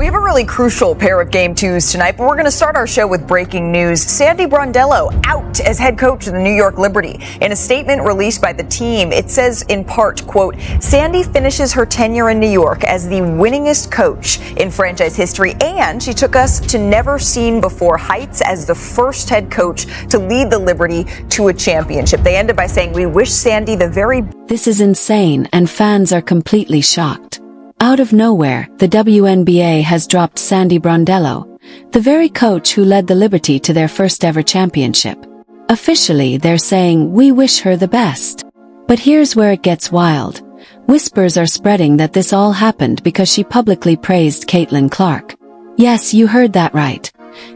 We have a really crucial pair of Game 2s tonight, but we're going to start our show with breaking news. Sandy Brondello out as head coach of the New York Liberty. In a statement released by the team, it says in part, quote, Sandy finishes her tenure in New York as the winningest coach in franchise history, and she took us to never-seen-before heights as the first head coach to lead the Liberty to a championship. They ended by saying, we wish Sandy the very... This is insane, and fans are completely shocked. Out of nowhere, the WNBA has dropped Sandy Brondello, the very coach who led the Liberty to their first ever championship. Officially, they're saying, we wish her the best. But here's where it gets wild. Whispers are spreading that this all happened because she publicly praised Caitlyn Clark. Yes, you heard that right.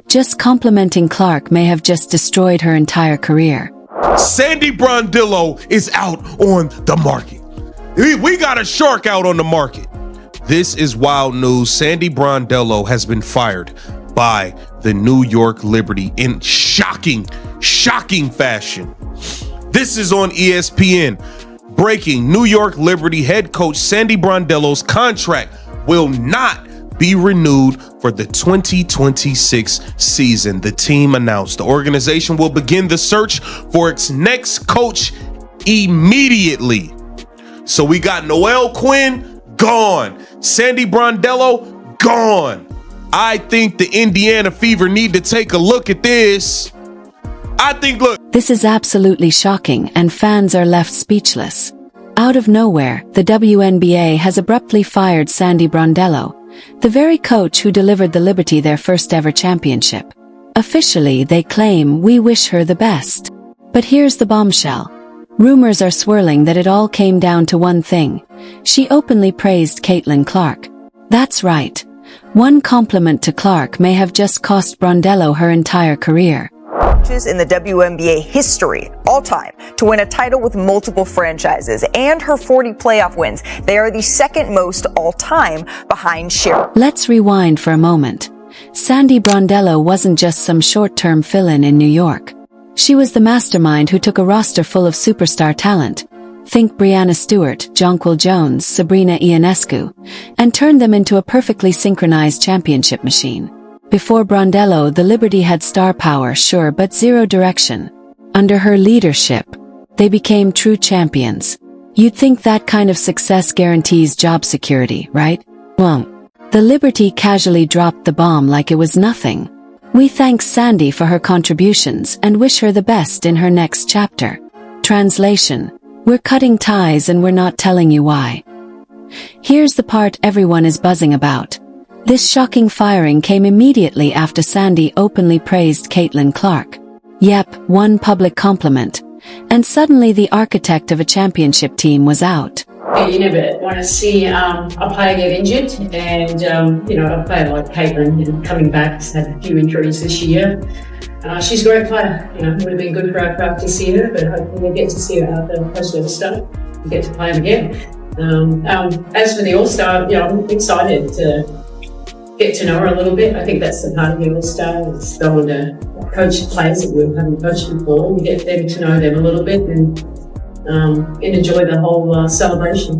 Just complimenting Clark may have just destroyed her entire career. Sandy Brondello is out on the market. We got a shark out on the market. This is wild news. Sandy Brondello has been fired by the New York Liberty in shocking fashion. This is on ESPN. Breaking: New York Liberty head coach Sandy Brondello's contract will not be renewed for the 2026 season. The team announced the organization will begin the search for its next coach immediately. So we got Noelle Quinn gone. Sandy Brondello gone. I think the Indiana Fever need to take a look at this. This is absolutely shocking, and fans are left speechless. Out of nowhere, the WNBA has abruptly fired Sandy Brondello, the very coach who delivered the Liberty their first ever championship. Officially, they claim, we wish her the best. But here's the bombshell. Rumors are swirling that it all came down to one thing. She openly praised Caitlyn Clark. That's right. One compliment to Clark may have just cost Brondello her entire career. In the WNBA history, all time, to win a title with multiple franchises, and her 40 playoff wins. They are the second most all time behind Cheryl. Let's rewind for a moment. Sandy Brondello wasn't just some short-term fill-in in New York. She was the mastermind who took a roster full of superstar talent, think Breanna Stewart, Jonquil Jones, Sabrina Ionescu, and turned them into a perfectly synchronized championship machine. Before Brondello, the Liberty had star power, sure, but zero direction. Under her leadership, they became true champions. You'd think that kind of success guarantees job security, right? Well, the Liberty casually dropped the bomb like it was nothing. We thank Sandy for her contributions and wish her the best in her next chapter. Translation: we're cutting ties and we're not telling you why. Here's the part everyone is buzzing about. This shocking firing came immediately after Sandy openly praised Caitlyn Clark. Yep, one public compliment. And suddenly the architect of a championship team was out. You never want to see a player get injured, and a player like Caitlyn, coming back, has had a few injuries this year. She's a great player. It would have been good for our club to see her, but hopefully we get to see her out the post of the start and get to play them again. As for the All-Star, I'm excited to get to know her a little bit. I think that's the part of the All-Star, is going to coach players that we haven't coached before and get them to know them a little bit and enjoy the whole celebration.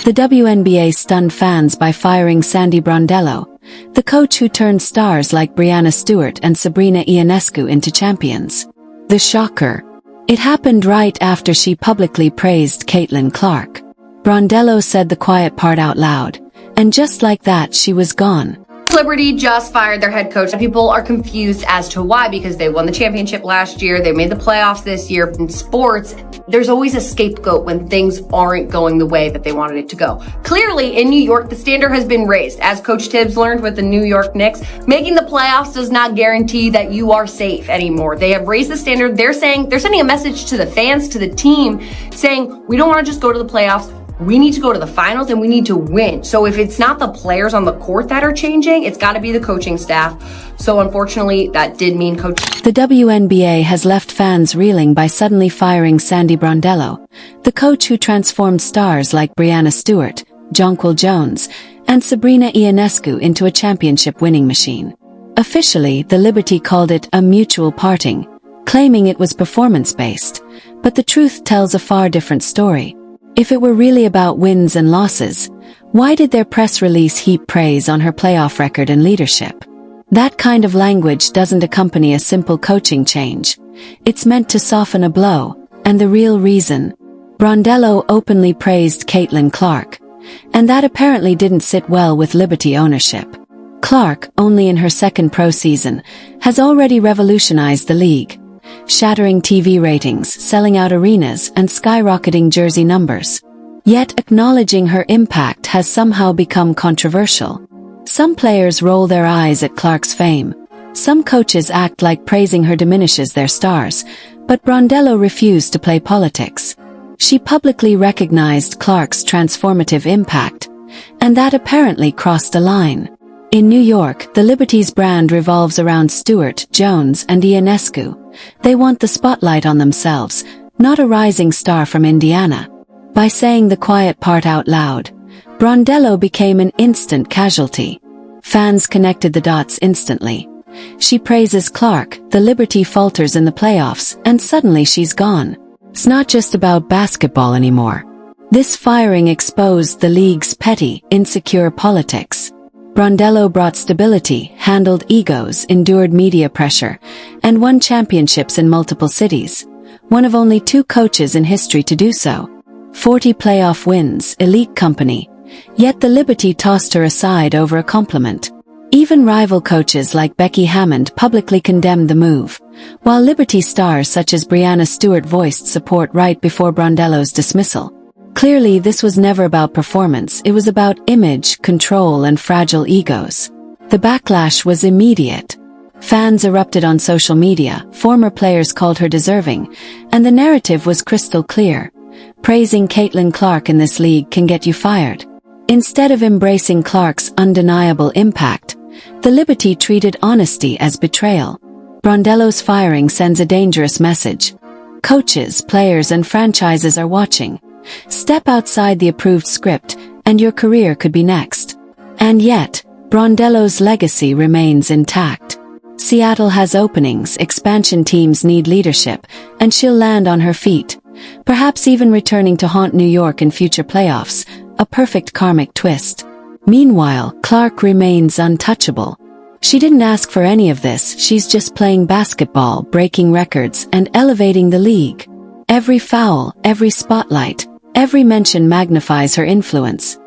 The WNBA stunned fans by firing Sandy Brondello, the coach who turned stars like Breanna Stewart and Sabrina Ionescu into champions. The shocker. It happened right after she publicly praised Caitlyn Clark. Brondello said the quiet part out loud, and just like that, she was gone. Liberty just fired their head coach. People are confused as to why, because they won the championship last year. They made the playoffs this year. In sports, there's always a scapegoat when things aren't going the way that they wanted it to go. Clearly, in New York, the standard has been raised. As Coach Tibbs learned with the New York Knicks, making the playoffs does not guarantee that you are safe anymore. They have raised the standard. They're sending a message to the fans, to the team, saying, we don't want to just go to the playoffs. We need to go to the finals and we need to win. So if it's not the players on the court that are changing, it's got to be the coaching staff. So unfortunately, that did mean coach. The WNBA has left fans reeling by suddenly firing Sandy Brondello, the coach who transformed stars like Breanna Stewart, Jonquil Jones, and Sabrina Ionescu into a championship winning machine. Officially, the Liberty called it a mutual parting, claiming it was performance-based. But the truth tells a far different story. If it were really about wins and losses, Why did their press release heap praise on her playoff record and leadership? That kind of language doesn't accompany a simple coaching change. It's meant to soften a blow, and the real reason. Brondello openly praised Caitlyn Clark, and that apparently didn't sit well with Liberty ownership. Clark, only in her second pro season, has already revolutionized the league, shattering TV ratings, selling out arenas, and skyrocketing jersey numbers. Yet acknowledging her impact has somehow become controversial. Some players roll their eyes at Clark's fame. Some coaches act like praising her diminishes their stars, but Brondello refused to play politics. She publicly recognized Clark's transformative impact, and that apparently crossed a line. In New York, the Liberty's brand revolves around Stewart, Jones, and Ionescu. They want the spotlight on themselves, not a rising star from Indiana. By saying the quiet part out loud, Brondello became an instant casualty. Fans connected the dots instantly. She praises Clark, the Liberty falters in the playoffs, and suddenly she's gone. It's not just about basketball anymore. This firing exposed the league's petty, insecure politics. Brondello brought stability, handled egos, endured media pressure, and won championships in multiple cities. One of only 2 coaches in history to do so. 40 playoff wins, elite company. Yet the Liberty tossed her aside over a compliment. Even rival coaches like Becky Hammond publicly condemned the move, while Liberty stars such as Breanna Stewart voiced support right before Brondello's dismissal. Clearly, this was never about performance, it was about image, control, and fragile egos. The backlash was immediate. Fans erupted on social media, former players called her deserving, and the narrative was crystal clear. Praising Caitlyn Clark in this league can get you fired. Instead of embracing Clark's undeniable impact, the Liberty treated honesty as betrayal. Brondello's firing sends a dangerous message. Coaches, players, and franchises are watching. Step outside the approved script, and your career could be next. And yet, Brondello's legacy remains intact. Seattle has openings, expansion teams need leadership, and she'll land on her feet. Perhaps even returning to haunt New York in future playoffs, a perfect karmic twist. Meanwhile, Clark remains untouchable. She didn't ask for any of this, she's just playing basketball, breaking records, and elevating the league. Every foul, every spotlight, every mention magnifies her influence.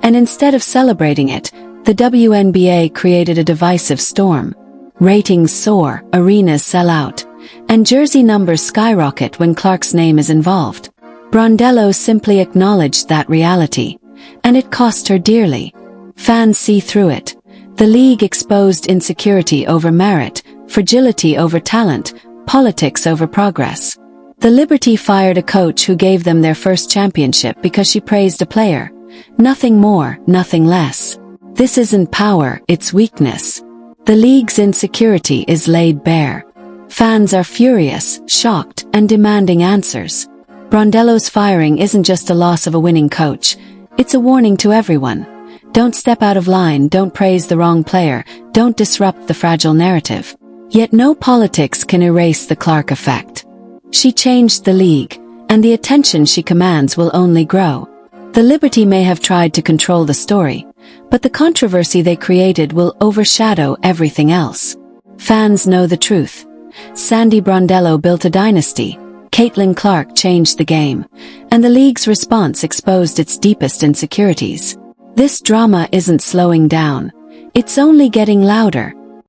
And instead of celebrating it, the WNBA created a divisive storm. Ratings soar, arenas sell out, and jersey numbers skyrocket when Clark's name is involved. Brondello simply acknowledged that reality, and it cost her dearly. Fans see through it. The league exposed insecurity over merit, fragility over talent, politics over progress. The Liberty fired a coach who gave them their first championship because she praised a player. Nothing more, nothing less. This isn't power, it's weakness. The league's insecurity is laid bare. Fans are furious, shocked, and demanding answers. Brondello's firing isn't just a loss of a winning coach, it's a warning to everyone. Don't step out of line, don't praise the wrong player, don't disrupt the fragile narrative. Yet no politics can erase the Clark effect. She changed the league, and the attention she commands will only grow. The Liberty may have tried to control the story, but the controversy they created will overshadow everything else. Fans know the truth. Sandy Brondello built a dynasty, Caitlyn Clark changed the game, and the league's response exposed its deepest insecurities. This drama isn't slowing down, it's only getting louder.